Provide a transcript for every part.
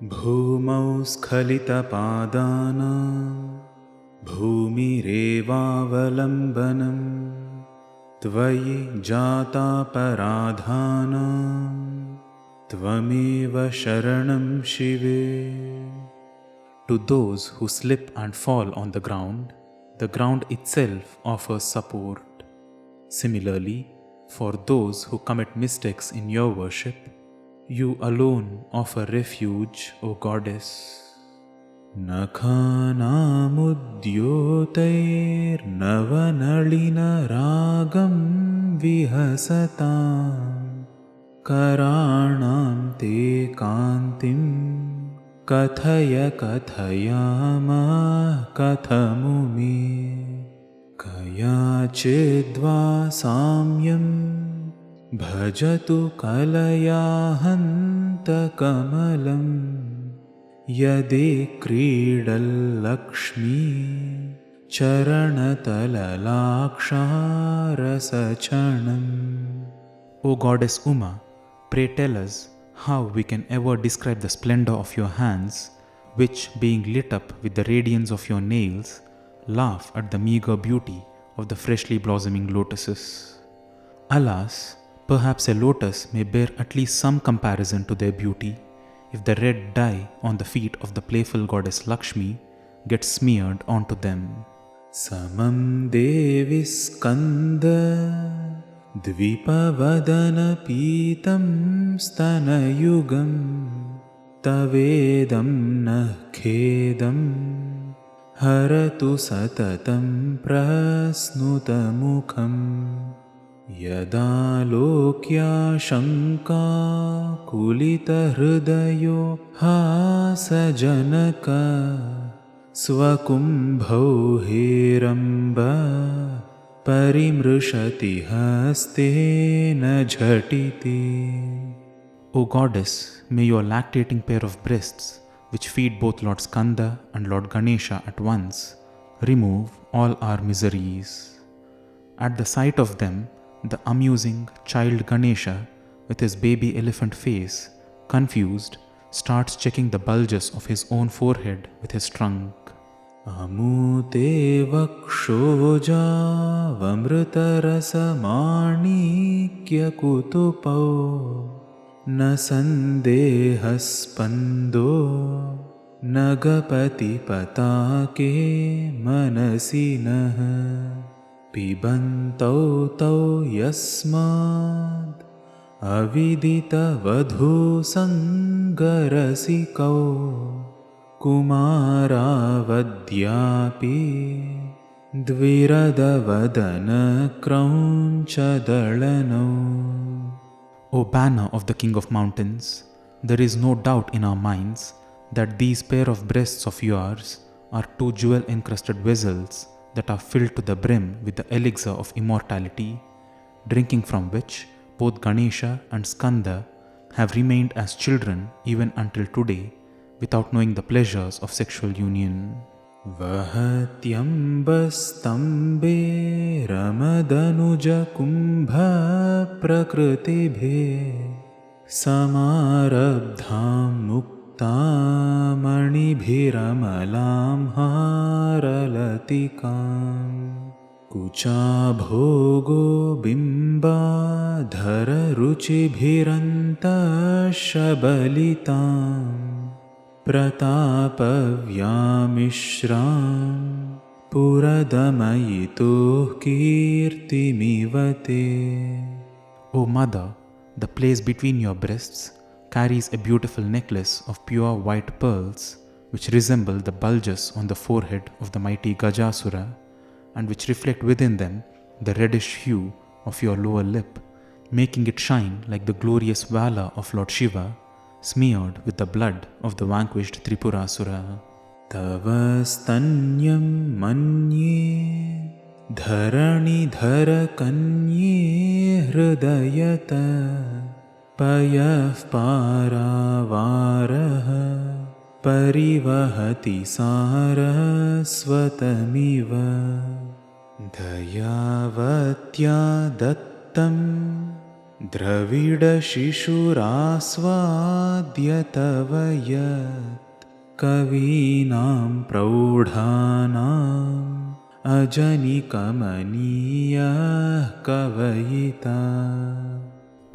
भूमौ स्खलितपादानां भूमिरेवावलम्बनम् त्वयि जातापराधानां त्वमेव शरणं शिवे. To those who slip and fall on the ground itself offers support. Similarly, for those who commit mistakes in your worship, you alone offer refuge, O Goddess. नखानामुद्योतैर्नवनलिनरागं विहसतां कराणां ते कान्तिं कथय कथयामः कथमुमे. कयाचिद्वा साम्यं भजतु कलयाहन्तकमलं यदि क्रीडल्लक्ष्मी चरणतललाक्षारसचणम्. O Goddess Uma, pray tell us how we can ever describe the splendor of your hands, which, being lit up with the radiance of your nails, laugh at the meager beauty of the freshly blossoming lotuses. Alas, perhaps a lotus may bear at least some comparison to their beauty if the red dye on the feet of the playful goddess Lakshmi gets smeared onto them. Samam Devi Skanda Dvipavadana Pitam Stanayugam Tavedam Nah Khedam Haratu Satatam Prasnutamukham Yada Lokya Shanka Kulita Hridayo Hasajanaka Swakumbhau Heramba Parimrushati Hastena Jhatiti. O Goddess, may your lactating pair of breasts, which feed both Lord Skanda and Lord Ganesha at once, remove all our miseries. At the sight of them, the amusing child Ganesha, with his baby elephant face, confused, starts checking the bulges of his own forehead with his trunk. Amute vakshoja vamritarasamanikya kutupau na sandehaspando nagapati patake manasinaha pibantau tau yasmad avidita vadhu sangarasikau Kumaravadyapi Dviradavadana Kraunchadalanau. O banner of the King of Mountains, there is no doubt in our minds that these pair of breasts of yours are two jewel-encrusted vessels that are filled to the brim with the elixir of immortality, drinking from which both Ganesha and Skanda have remained as children even until today, without knowing the pleasures of sexual union. Vahatyambastambe ramadanuja kumbha prakrutibhe samarabdham muktam manibhiramalam haralatikam kucha bhogo bimba dhara ruchibhiranta shabalitam Pratapavyaamishram Puradamayitu kirtimivate. O Mother, the place between your breasts carries a beautiful necklace of pure white pearls which resemble the bulges on the forehead of the mighty Gajasura and which reflect within them the reddish hue of your lower lip, making it shine like the glorious valor of Lord Shiva smeared with the blood of the vanquished Tripurasura. Tava stanyam manye dharani dhara kanye hridayata payaf paravaraha parivahati sarasvatamiva dayavatya dattam द्रविडशिशुरास्वाद्य तव यत् कवीनां प्रौढानाम् अजनिकमनीयः कवयिता.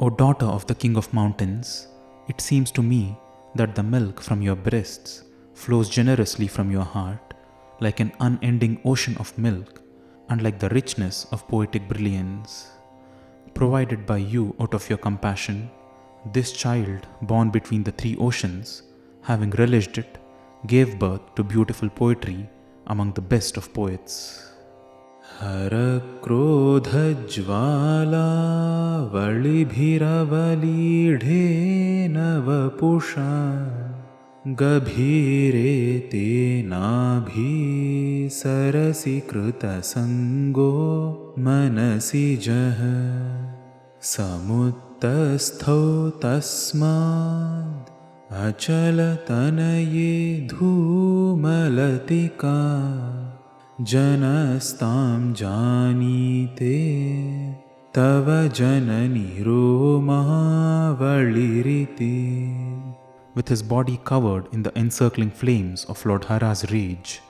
O daughter of the king of mountains, it seems to me that the milk from your breasts flows generously from your heart like an unending ocean of milk and like the richness of poetic brilliance. Provided by you out of your compassion, this child born between the three oceans, having relished it, gave birth to beautiful poetry among the best of poets. हरक्रोधज्वाला वलिभिरवलीढेन वपुषा गभीरे तेनाभि सरसि कृतसङ्गो मनसि जः समुत्तस्थौ तस्माद् अचलतनये धूमलतिका जनस्तां जानीते तव जननी रोमावलिरिति. With his body covered in the encircling flames of Lord Hara's rage,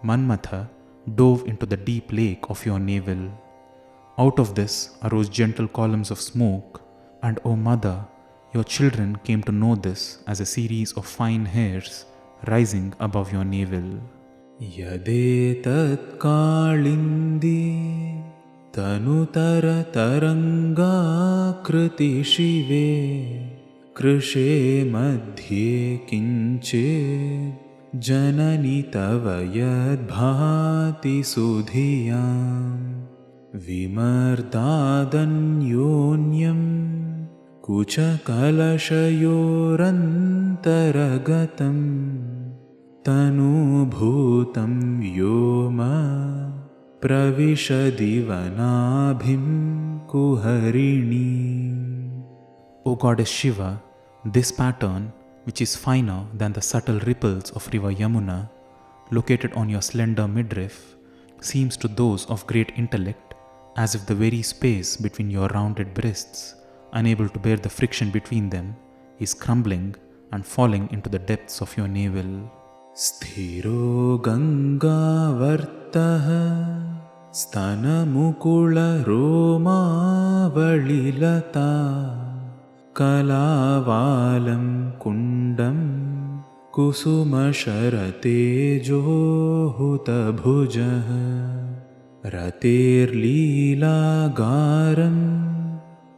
Manmatha dove into the deep lake of your navel. Out of this arose gentle columns of smoke, and O Mother, your children came to know this as a series of fine hairs rising above your navel. Yadetat kalindi tanutara tarangakriti shive कृषे मध्ये किञ्चित् जननि तव यद्भाति सुधियां विमर्दादन्योन्यं कुचकलशयोरन्तरगतं तनुभूतं व्योम प्रविशदिवनाभिं कुहरिणीम्. O Goddess Shiva, this pattern, which is finer than the subtle ripples of river Yamuna, located on your slender midriff, seems to those of great intellect as if the very space between your rounded breasts, unable to bear the friction between them, is crumbling and falling into the depths of your navel. Sthiro Gangavartaha Stanamukula Romavalilata कलावालं कुण्डं कुसुमशरतेजोहुतभुजः रतेर्लीलागारं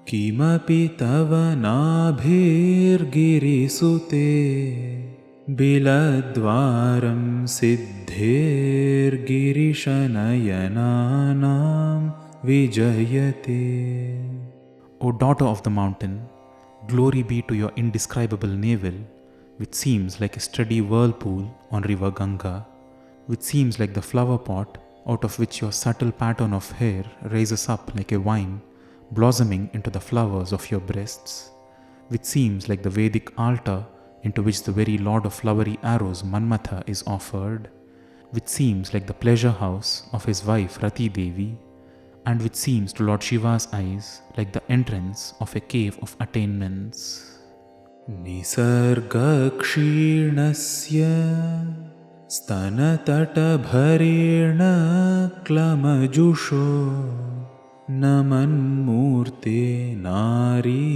किमपि तव नाभिर्गिरिसुते बिलद्वारं सिद्धेर्गिरिशनयनानां विजयते. O daughter of the mountain, glory be to your indescribable navel, which seems like a steady whirlpool on river Ganga, which seems like the flower pot out of which your subtle pattern of hair raises up like a vine, blossoming into the flowers of your breasts, which seems like the Vedic altar into which the very lord of flowery arrows Manmatha is offered, which seems like the pleasure house of his wife Rati Devi, and which seems to Lord Shiva's eyes like the entrance of a cave of attainments. Nisarga kshinasya stanatatabharena klamajusho namanmurte nari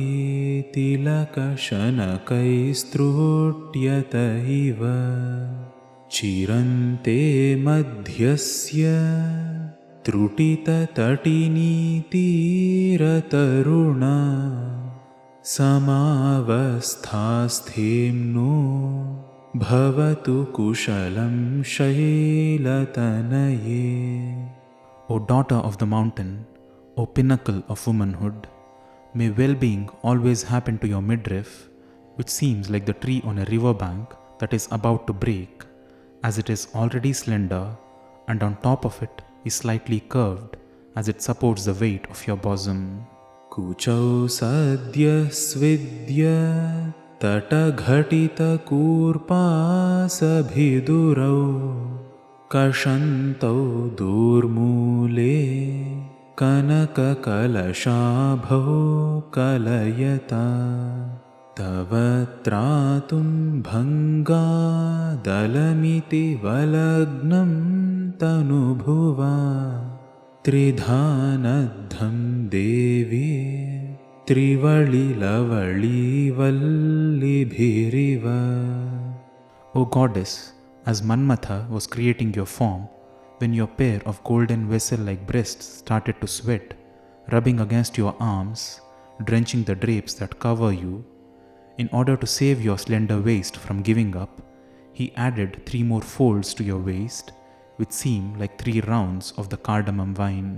tilakashanakaistrutyata iva chirante madhyasya त्रुटिततटिनीतीरतरुणा समावस्थास्थेम्नो भवतु कुशलं शैलतनये. O daughter of the mountain, O pinnacle of womanhood, may well-being always happen to your midriff, which seems like the tree on a river bank that is about to break, as it is already slender, and on top of it is slightly curved as it supports the weight of your bosom. Kuchau sadya svidya tataghatita kurpasabhidurau kashantau durmule कनककलशाभौ कलयता तव त्रातुं भङ्गादलमिति वलग्नं तनुभुवा त्रिधानद्धं देवी त्रिवळिलवळीवल्लिभिरिव. O goddess, as Manmatha was creating your form, when your pair of golden vessel-like breasts started to sweat, rubbing against your arms, drenching the drapes that cover you, in order to save your slender waist from giving up, he added 3 more folds to your waist, which seem like 3 rounds of the cardamom wine.